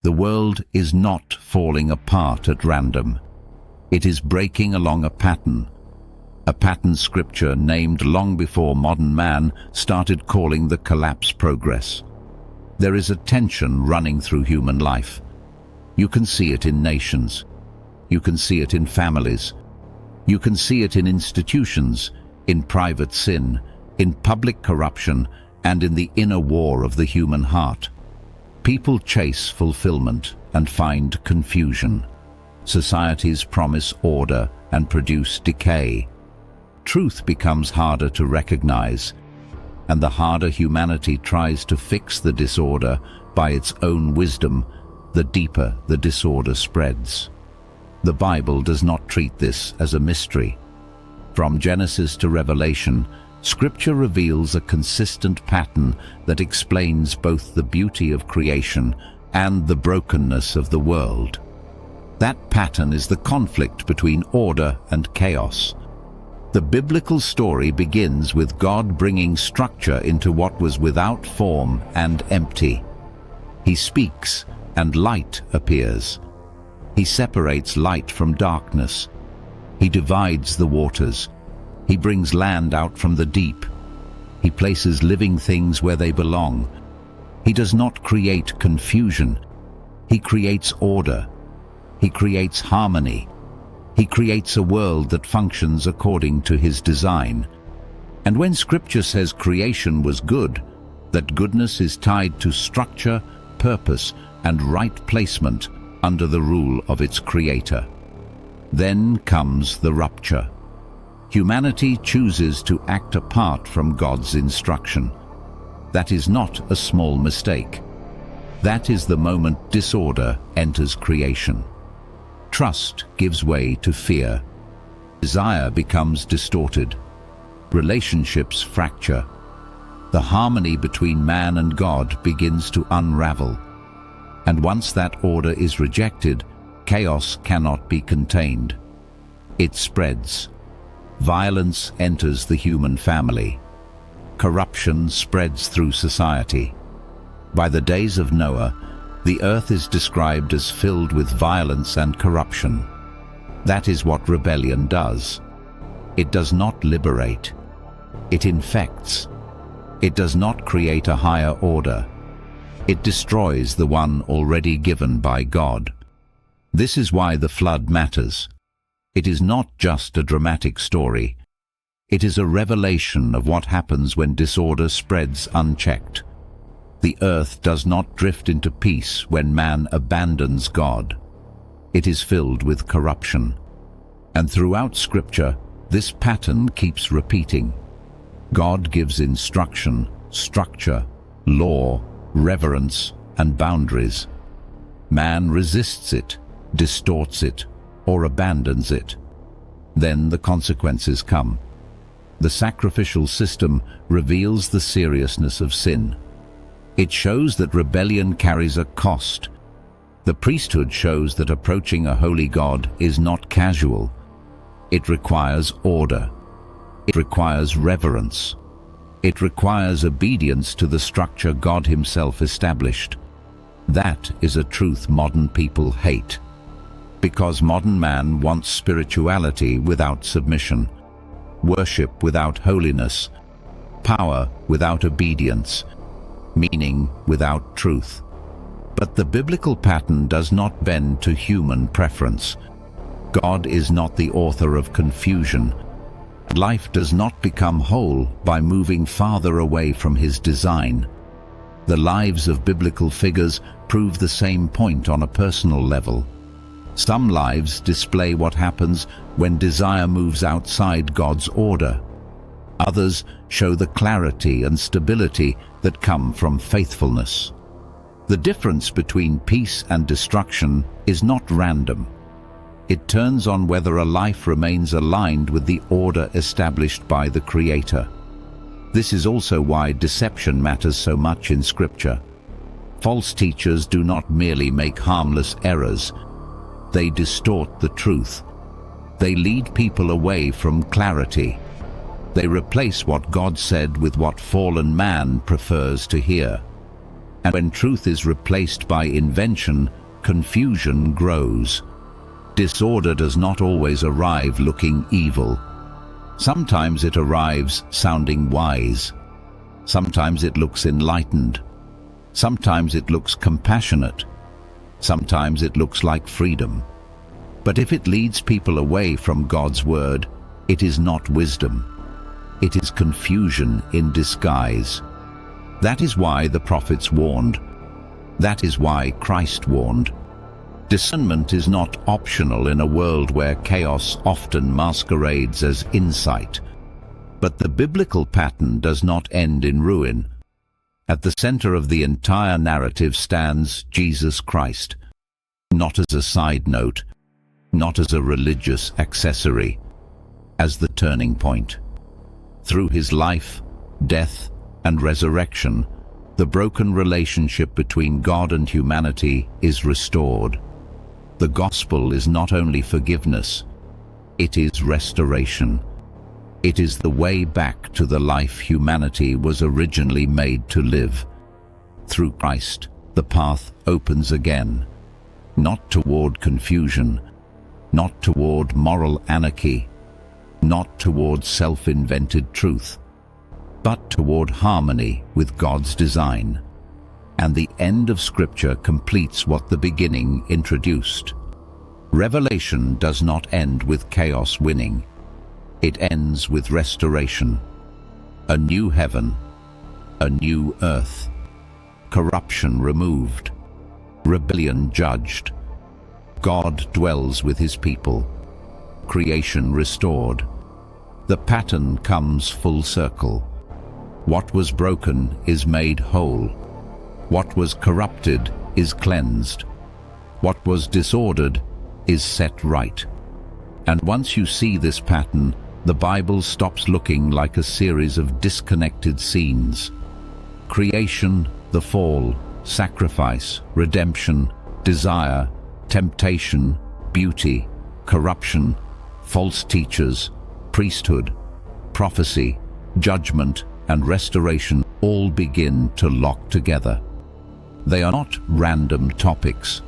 The world is not falling apart at random. It is breaking along a pattern Scripture named long before modern man started calling the collapse progress. There is a tension running through human life. You can see it in nations. You can see it in families. You can see it in institutions, in private sin, in public corruption, and in the inner war of the human heart. People chase fulfillment and find confusion. Societies promise order and produce decay. Truth becomes harder to recognize, and the harder humanity tries to fix the disorder by its own wisdom, the deeper the disorder spreads. The Bible does not treat this as a mystery. From Genesis to Revelation, Scripture reveals a consistent pattern that explains both the beauty of creation and the brokenness of the world. That pattern is the conflict between order and chaos. The biblical story begins with God bringing structure into what was without form and empty. He speaks, and light appears. He separates light from darkness. He divides the waters. He brings land out from the deep. He places living things where they belong. He does not create confusion. He creates order. He creates harmony. He creates a world that functions according to his design. And when Scripture says creation was good, that goodness is tied to structure, purpose, and right placement under the rule of its Creator. Then comes the rupture. Humanity chooses to act apart from God's instruction. That is not a small mistake. That is the moment disorder enters creation. Trust gives way to fear. Desire becomes distorted. Relationships fracture. The harmony between man and God begins to unravel. And once that order is rejected, chaos cannot be contained. It spreads. Violence enters the human family. Corruption spreads through society. By the days of Noah, the earth is described as filled with violence and corruption. That is what rebellion does. It does not liberate. It infects. It does not create a higher order. It destroys the one already given by God. This is why the flood matters. It is not just a dramatic story. It is a revelation of what happens when disorder spreads unchecked. The earth does not drift into peace when man abandons God. It is filled with corruption. And throughout Scripture, this pattern keeps repeating. God gives instruction, structure, law, reverence, and boundaries. Man resists it, distorts it, or abandons it. Then the consequences come. The sacrificial system reveals the seriousness of sin. It shows that rebellion carries a cost. The priesthood shows that approaching a holy God is not casual. It requires order. It requires reverence. It requires obedience to the structure God Himself established. That is a truth modern people hate. Because modern man wants spirituality without submission, worship without holiness, power without obedience, meaning without truth. But the biblical pattern does not bend to human preference. God is not the author of confusion. Life does not become whole by moving farther away from His design. The lives of biblical figures prove the same point on a personal level. Some lives display what happens when desire moves outside God's order. Others show the clarity and stability that come from faithfulness. The difference between peace and destruction is not random. It turns on whether a life remains aligned with the order established by the Creator. This is also why deception matters so much in Scripture. False teachers do not merely make harmless errors. They distort the truth. They lead people away from clarity. They replace what God said with what fallen man prefers to hear. And when truth is replaced by invention, confusion grows. Disorder does not always arrive looking evil. Sometimes it arrives sounding wise. Sometimes it looks enlightened. Sometimes it looks compassionate. Sometimes it looks like freedom. But if it leads people away from God's word, it is not wisdom. It is confusion in disguise. That is why the prophets warned. That is why Christ warned. Discernment is not optional in a world where chaos often masquerades as insight. But the biblical pattern does not end in ruin. At the center of the entire narrative stands Jesus Christ, not as a side note, not as a religious accessory, as the turning point. Through his life, death, and resurrection, the broken relationship between God and humanity is restored. The gospel is not only forgiveness, it is restoration. It is the way back to the life humanity was originally made to live. Through Christ, the path opens again, not toward confusion, not toward moral anarchy, not toward self-invented truth, but toward harmony with God's design. And the end of Scripture completes what the beginning introduced. Revelation does not end with chaos winning. It ends with restoration. A new heaven, a new earth, corruption removed, rebellion judged. God dwells with his people, creation restored. The pattern comes full circle. What was broken is made whole. What was corrupted is cleansed. What was disordered is set right. And once you see this pattern, the Bible stops looking like a series of disconnected scenes. Creation, the fall, sacrifice, redemption, desire, temptation, beauty, corruption, false teachers, priesthood, prophecy, judgment, and restoration all begin to lock together. They are not random topics.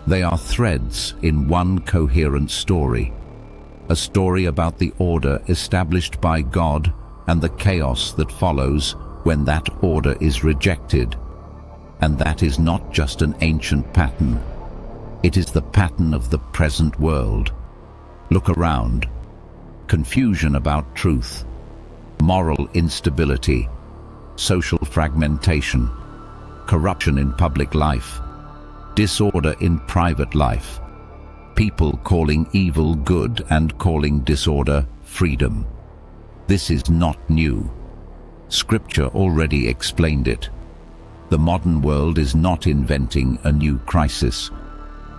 They are threads in one coherent story. A story about the order established by God and the chaos that follows when that order is rejected. And that is not just an ancient pattern. It is the pattern of the present world. Look around. Confusion about truth, moral instability, social fragmentation, corruption in public life, disorder in private life, people calling evil good and calling disorder freedom. This is not new. Scripture already explained it. The modern world is not inventing a new crisis.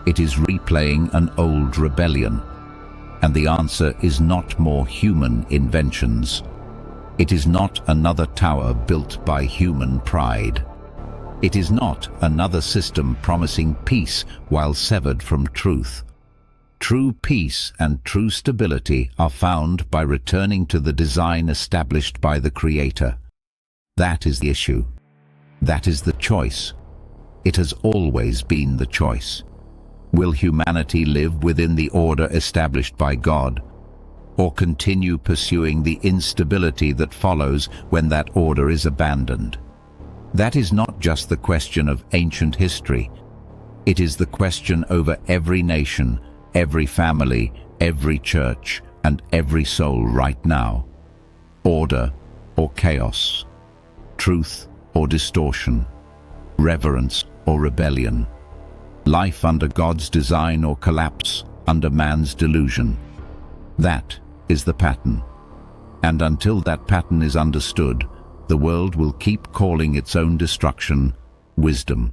It is replaying an old rebellion. And the answer is not more human inventions. It is not another tower built by human pride. It is not another system promising peace while severed from truth. True peace and true stability are found by returning to the design established by the Creator. That is the issue. That is the choice. It has always been the choice. Will humanity live within the order established by God, or continue pursuing the instability that follows when that order is abandoned? That is not just the question of ancient history. It is the question over every nation, every family, every church, and every soul right now. Order or chaos, truth or distortion, reverence or rebellion, life under God's design or collapse under man's delusion. That is the pattern. And until that pattern is understood, the world will keep calling its own destruction wisdom.